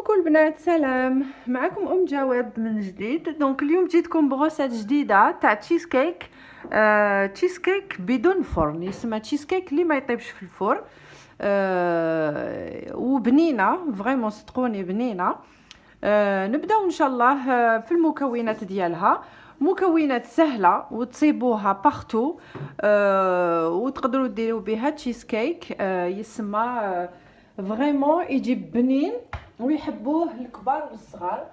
كوكو البنات، سلام. معكم جواد من جديد. دونك اليوم جيتكم بغوصات جديده تاع تشيز كيك. تشيز كيك بدون فرن، يسمى تشيز كيك اللي ما يطيبش في الفرن. وبنينه فريمون، صدقوني بنينه. نبداو ان شاء الله. في المكونات ديالها مكونات سهله وتصيبوها بارتو. وتقدروا ديروا بها تشيز كيك. يسمى فريمون يجي بنين ويحبوه الكبار والصغار.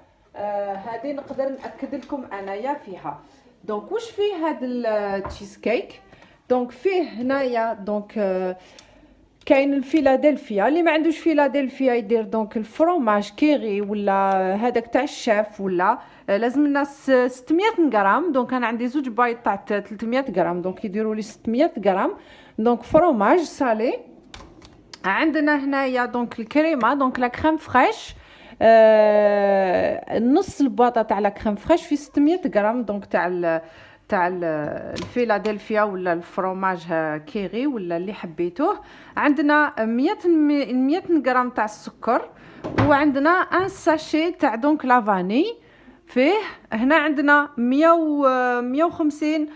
هذه نقدر ناكد لكم انايا فيها. دونك واش فيه هذا التشيز كيك؟ دونك فيه هنايا دونك كاين الفيلادلفيا. اللي ما عندوش فيلادلفيا يدير دونك الفرomاج كيري ولا هذاك تاع الشاف، ولا لازم لنا 600 غرام. دونك انا عندي زوج بايط تاع 300 غرام، دونك يديروا لي 600 غرام دونك فرomاج سالي. عندنا هنايا دونك الكريمه، دونك لا كريم فريش. نص البواطه تاع لا كريم فريش في 600 غرام دونك تاع الفيلادلفيا ولا الفرomاج كيري ولا اللي حبيتوه. عندنا 100 غرام تاع السكر، وعندنا ان ساشي تاع دونك لافاني. فيه هنا عندنا 150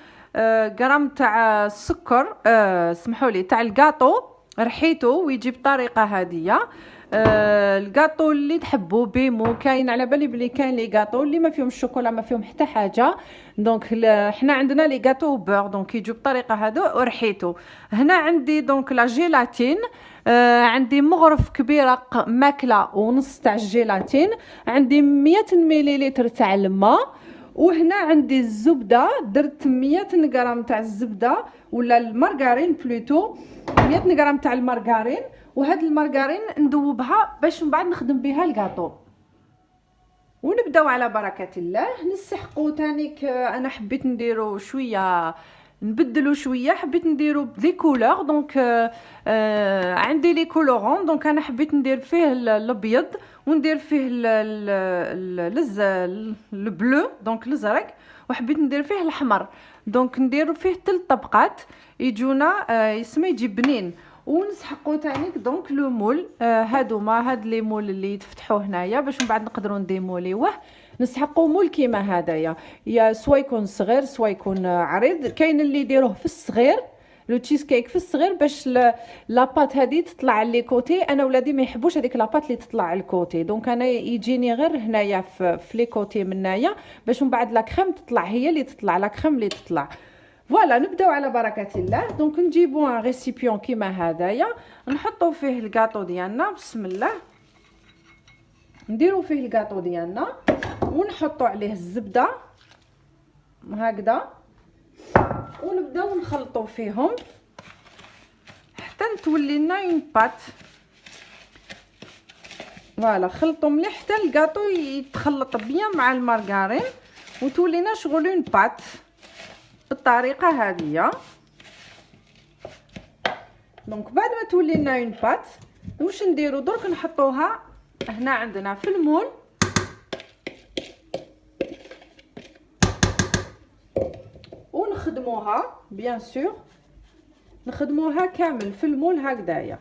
غرام تاع السكر. سمحوا لي، تاع الكاطو رحيتو ويجي بطريقه هاديه. الكاطو اللي تحبوا بيمو كاين، على بالي بلي كاين لي كاطو اللي ما فيهم الشوكولا، ما فيهم حتى حاجه. دونك حنا عندنا لي كاطو بور، دونك يجوا بطريقه هادو ورحيتو. هنا عندي دونك لا جيلاتين. عندي مغرف كبيره ماكله ونص تاع الجيلاتين. عندي 100 مليلتر تاع الماء. وهنا عندي الزبده، درت 100 غرام تاع الزبده ولا المارغرين بلوتو، 100 غرام تاع المارغرين. وهاد المارغرين ندوبها باش من بعد نخدم بها الكاطو. ونبداو على بركه الله. نسحقوا تانيك. انا حبيت نديرو شويه، نبدلو شويه، حبيت نديرو لي كولور. دونك عندي لي كولورون، دونك انا حبيت ندير فيه الابيض وندير فيه البلو دونك الازرق، وحبيت ندير فيه الاحمر. دونك نديرو فيه 3 طبقات يجونا يسمى يجي بنين. ونسحقوا تانيك دونك لو مول. هاد لي مول اللي يتفتحوا هنايا باش من بعد نقدروا نديموليوه. نسحقوا مول كيما هذايا، يا سوا يكون صغير سوا يكون عريض. كاين اللي يديروه في الصغير، لو تشيز كيك في الصغير باش لاباط هذه تطلع على لي كوتي. انا ولادي ما يحبوش هذيك لاباط اللي تطلع على الكوتي، دونك انا يجيني غير هنايا في لي كوتي منايا باش من بعد لا كريم تطلع، هي اللي تطلع لا كريم اللي تطلع. فوالا نبداو على بركه الله. دونك نجيبو ان ريسيبيون كيما هذايا، نحطو فيه الكاطو ديالنا. بسم الله. نديرو فيه الكاطو ديالنا ونحطو عليه الزبده هكذا، ونبداو نخلطو فيهم حتى تولي لنا اون بات. فوالا خلطو مليح حتى الكاطو يتخلط بيان مع المارغرين وتولينا شغل اون بات بالطريقه هذه. دونك بعد ما تولي لنا اون بات، واش نديرو درك؟ نحطوها هنا عندنا في المول. ونخدموها بيان سور، نخدموها كامل في المول هكذايا.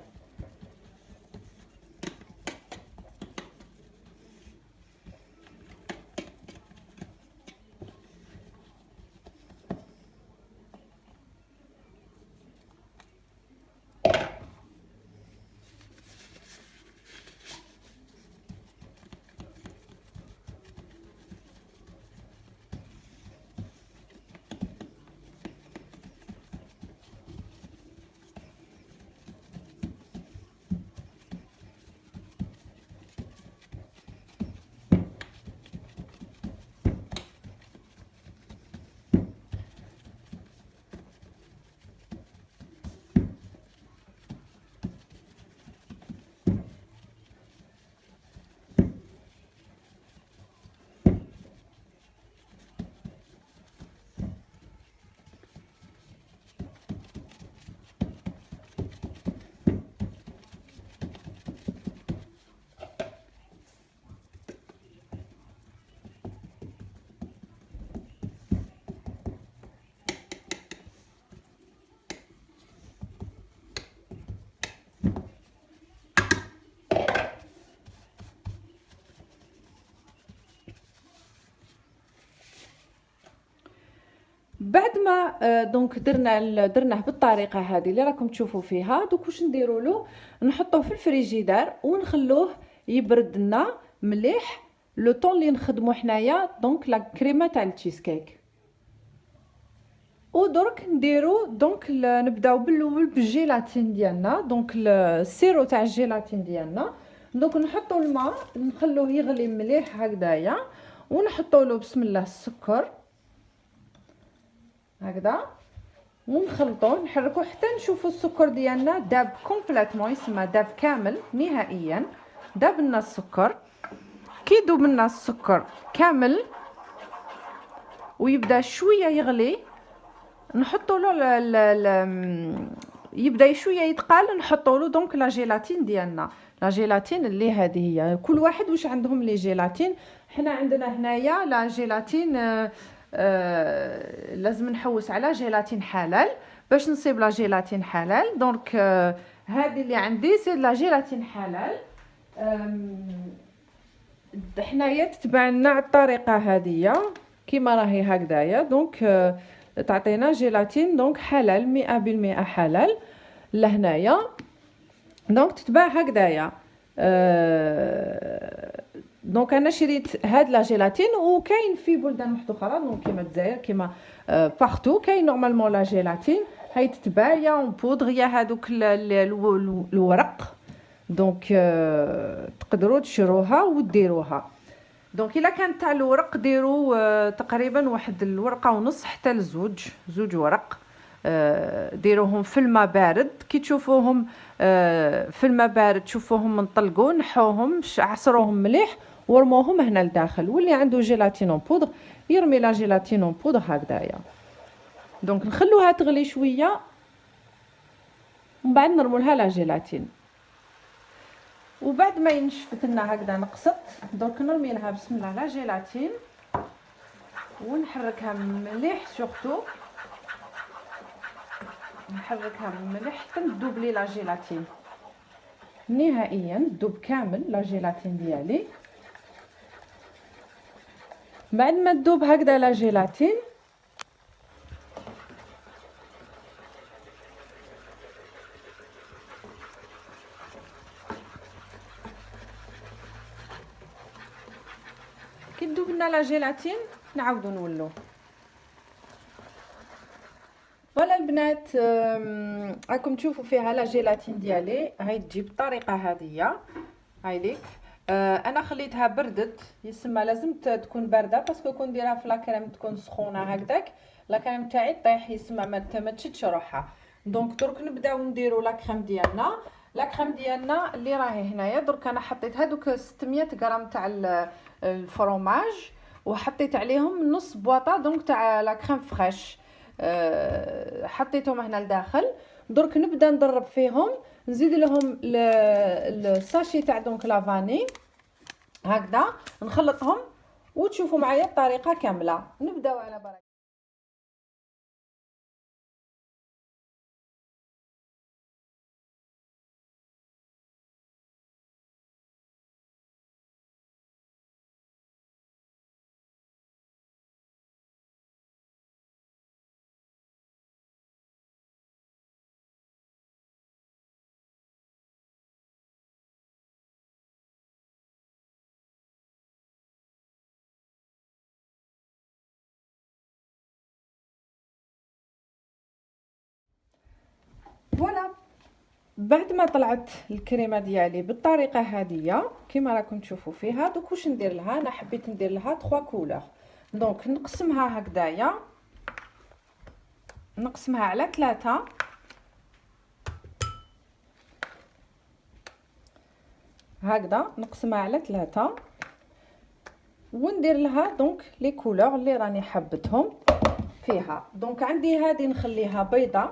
بعد ما دونك درناه بالطريقه هذه اللي راكم تشوفوا فيها. دوك واش نديروا له؟ نحطوه في الفريجيدار ونخلوه يبرد لنا مليح لو طون اللي نخدموا حنايا دونك لا كريمه تاع التشيز كيك. ودرك نديرو دونك نبداو بالاول بالجيلاتين ديالنا. دونك السيرو تاع الجيلاتين ديالنا دونك نحطو الماء نخلوه يغلي مليح هكذايا، ونحطو له بسم الله السكر هكذا ونخلطوه نحركوه حتى نشوفوا السكر ديالنا داب كومبليتمون، يسمى داب كامل نهائيا. داب لنا السكر، كي يذوب لنا السكر كامل ويبدا شويه يغلي نحطوا له يبدا شويه يتقال نحطوا له دونك لا جيلاتين ديالنا. لا جيلاتين اللي هذه هي كل واحد واش عندهم لي جيلاتين. حنا عندنا هنايا لا جيلاتين لازم نحوس على جيلاتين حلال باش نصيب لا جيلاتين حلال. دونك هذه اللي عندي سي لا جيلاتين حلال. حنايا تتبع لنا الطريقه هذه كيما راهي هكذايا. دونك تعطينا جيلاتين دونك حلال 100% حلال لهنايا. دونك تتباع هكذايا. دونك انا شريت هاد لا جيلاتين وكاين في بلدان واحده اخرى دونك كيما الجزائر كيما بارتو كاين نورمالمون لا جيلاتين هاي تتباع يا اون بودر يا هادوك الورق. دونك تقدروا تشروها وديروها. دونك الا كانت تاع الورق ديروا تقريبا واحد الورقه ونص حتى زوج ورق. ديروهم في الماء بارد، كي تشوفوهم في الماء بارد تشوفوهم منطلقوا نحوهم عصروهم مليح ورموهم هنا لداخل. واللي عنده جيلاتين اون بودر يرمي لا جيلاتين اون بودر هكذايا. دونك نخلوها تغلي شويه ومن بعد نرموا لها لا جيلاتين. وبعد ما ينشفت لنا هكذا نقصت دونك نرمي لها بسم الله لا جيلاتين ونحركها مليح سورتو نحركها مليح حتى تذوب لي لا جيلاتين نهائيا تذوب كامل لا جيلاتين ديالي. بعد ما تذوب هكذا لا جيلاتين كي تذوب لنا لا جيلاتين نعاودو نولو. فوالا البنات راكم تشوفوا فيها لا جيلاتين ديالي هاي تجي بالطريقه هذه هاي ليك. انا خليتها بردت، يسمى لازم تكون بارده باسكو كون نديرها في لاكريم تكون سخونه هكذاك لاكريم تاعي طيح يسمى ما تشدش روحها. دونك درك نبداو نديروا لاكريم ديالنا. لاكريم ديالنا اللي راهي هنايا درك انا حطيت هذوك 600 غرام تاع الفرomage وحطيت عليهم نص بواطه دونك تاع لاكريم فريش حطيتهم هنا لداخل. درك نبدا نضرب فيهم نزيد لهم الساشي تاع دونك لافاني هكذا نخلطهم وتشوفوا معايا الطريقه كامله. نبداو على بركه. فوالا بعد ما طلعت الكريمه ديالي بالطريقه هذه كما راكم تشوفوا فيها. دوك واش ندير لها؟ انا حبيت ندير لها 3 كولور. دونك نقسمها هكذايا نقسمها على 3 هكذا نقسمها على 3 وندير لها دونك لي كولور اللي راني حبتهم فيها. دونك عندي هذه نخليها بيضه،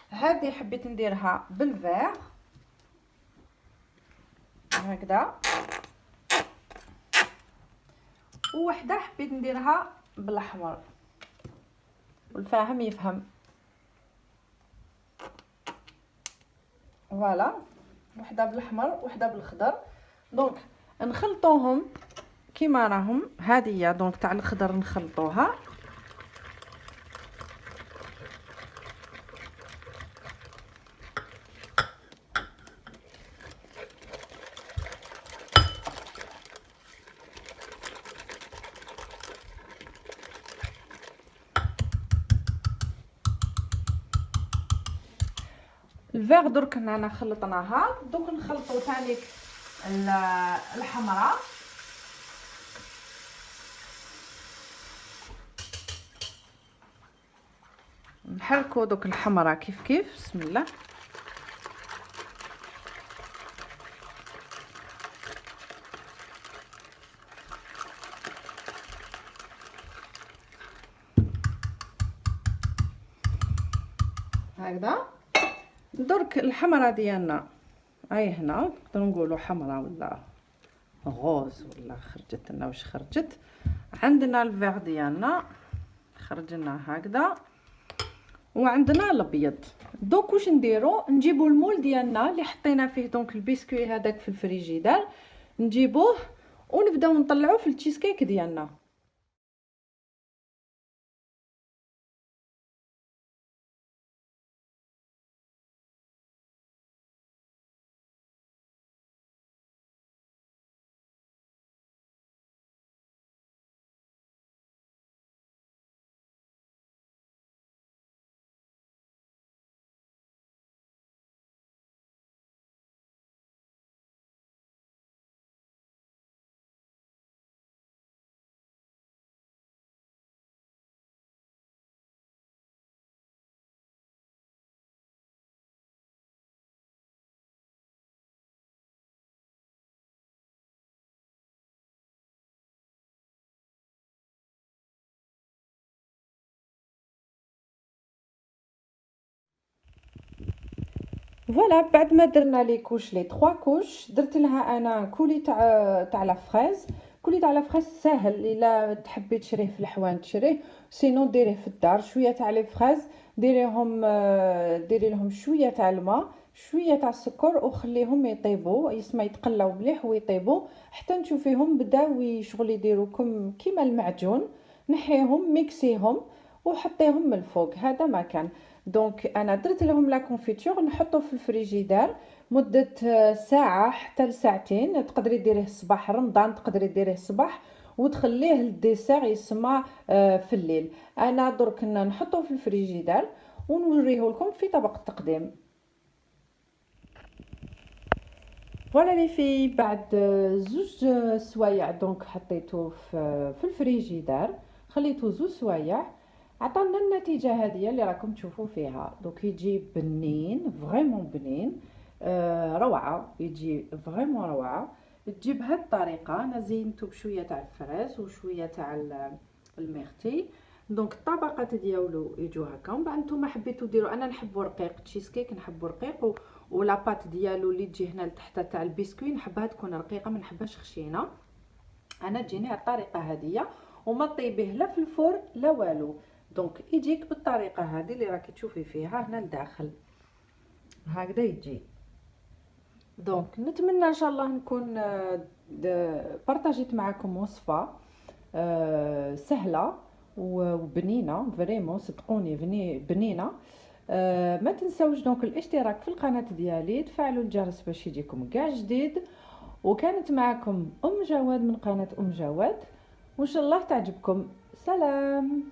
هذه حبيت نديرها بالفيغ هكذا، ووحده حبيت نديرها بالاحمر والفاهم يفهم. فوالا وحده بالاحمر وحده بالخضر. دونك نخلطوهم كيما راهم. هذه دونك تاع الخضر نخلطوها الفيغ درك انا خلطناها. دوك نخلطوا ثاني الحمراء. نحركوا دوك الحمراء كيف بسم الله. هكذا درك الحمراء ديالنا هاي هنا، نقدروا نقولوا حمراء ولا غوز ولا خرجت لنا واش خرجت. عندنا الفيغ ديالنا خرجنا هكذا، وعندنا الابيض. دوك واش نديرو، نجيبو المول ديالنا اللي حطينا فيه دونك البسكوي هذاك في الفريجيدار، نجيبوه ونبداو نطلعوه في التشيز كيك ديالنا. فوالا بعد ما درنا لي كوش لي 3 كوش، درت لها انا كولي تاع لا فريز. كولي تاع لا فريز ساهل، الا تحبي تشريه في الحوان تشريه، سينو ديريه في الدار. شويه تاع لي فريز ديريهم، ديري لهم شويه تاع الماء شويه تاع السكر وخليهم يطيبوا، يسمى يتقلاو مليح ويطيبوا حتى نشوفيهم بداو شغل يديروكم كيما المعجون. نحيهم ميكسيهم وحطيهم من الفوق. هذا ما كان. دونك انا درت لهم لا كونفيتور، نحطه في الفريجيدار مده ساعه حتى لساعتين. تقدري ديريه صباح رمضان، تقدري ديريه صباح وتخليه للديسير يسمى في الليل. انا درك نحطه في الفريجيدار ونوريه لكم في طبق التقديم. فوالا لي في بعد زوج سوايع دونك حطيته في الفريجيدار، خليته زوج سوايع، عطانا النتيجه هذه اللي راكم تشوفوا فيها. دوك يجي بنين فريمون بنين، روعه، يجي فريمون روعه. تجي بهذه الطريقه. انا زينته بشويه تاع الفراس وشويه تاع الميرتي. دونك الطبقات ديالو يجوا هكا. ومن بعد نتوما حبيتو ديروا، انا نحبو رقيق تشيز كيك، نحبو رقيق، ولا بات ديالو اللي تجي هنا لتحت تاع البسكوي نحبها تكون رقيقه، ما نحبهاش خشينه. انا تجيني على الطريقه هذه وما طيبيه لا في الفرن لا والو. دونك يجيك بالطريقه هذه اللي راكي تشوفي فيها هنا لداخل هكذا يجي. دونك نتمنى ان شاء الله نكون بارطاجيت معكم وصفه سهله وبنينه فريمون، صدقوني بنينه. ما تنسوش دونك الاشتراك في القناه ديالي، تفعلوا الجرس باش يجيكم كاع جديد. وكانت معكم ام جواد من قناه ام جواد، وان شاء الله تعجبكم. سلام.